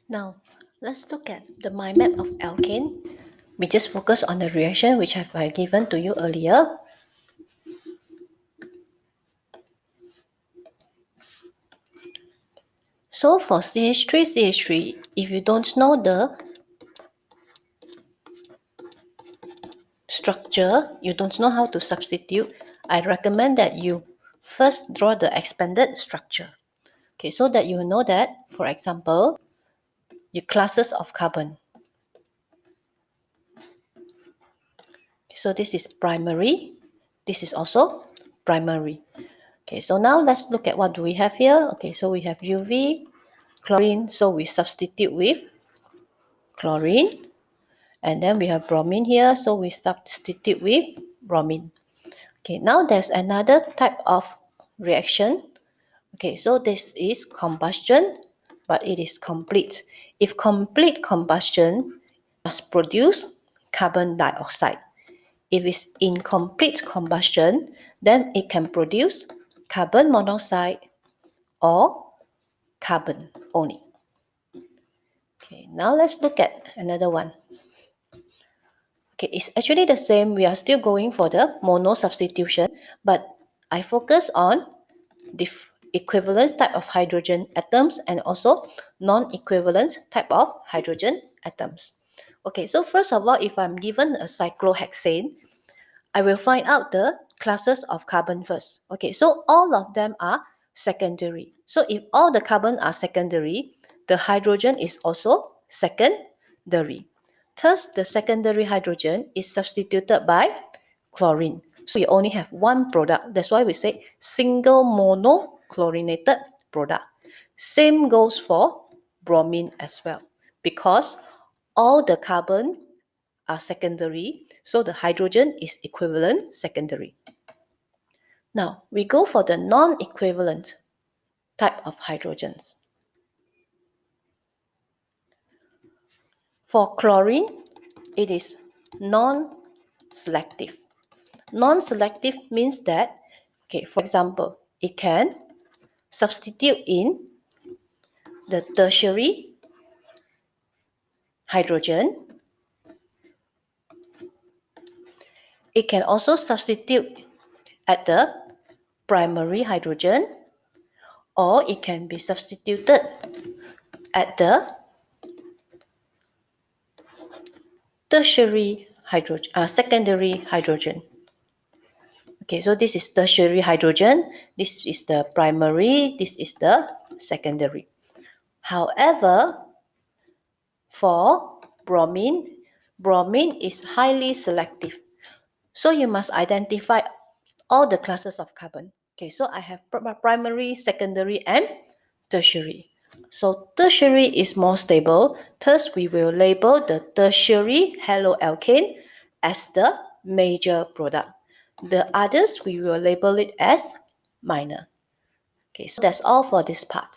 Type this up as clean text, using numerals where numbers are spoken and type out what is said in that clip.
Now, let's look at the mind map of alkane. We just focus on the reaction which I have given to you earlier. So for CH3, if you don't know the structure, you don't know how to substitute, I recommend that you first draw the expanded structure. Okay, so that you know that, for example, your classes of carbon. So this is primary. This is also primary. Okay, so now let's look at what do we have here. Okay, so we have UV, chlorine, so we substitute with chlorine. And then we have bromine here, so we substitute with bromine. Okay, now there's another type of reaction. Okay, so this is combustion, but it is complete. If complete combustion must produce carbon dioxide. If it's incomplete combustion, then it can produce carbon monoxide or carbon only. Okay, now let's look at another one. Okay, it's actually the same. We are still going for the mono substitution, but I focus on the equivalent type of hydrogen atoms and also non-equivalent type of hydrogen atoms. Okay, so first of all, if I'm given a cyclohexane, I will find out the classes of carbon first. Okay, so all of them are secondary. So if all the carbon are secondary, the hydrogen is also secondary. Thus, the secondary hydrogen is substituted by chlorine. So we only have one product. That's why we say single monochlorinated product. Same goes for bromine as well, because all the carbon are secondary, so the hydrogen is equivalent secondary. Now, we go for the non-equivalent type of hydrogens. For chlorine, it is non-selective. Non-selective means that, okay, for example, it can substitute in the tertiary hydrogen. It can also substitute at the primary hydrogen, or it can be substituted at the tertiary hydrogen, secondary hydrogen. Okay, so this is tertiary hydrogen, this is the primary, this is the secondary. However, for bromine, bromine is highly selective. So you must identify all the classes of carbon. Okay, so I have primary, secondary, and tertiary. So tertiary is more stable. Thus, we will label the tertiary haloalkane as the major product. The others, we will label it as minor. Okay, so that's all for this part.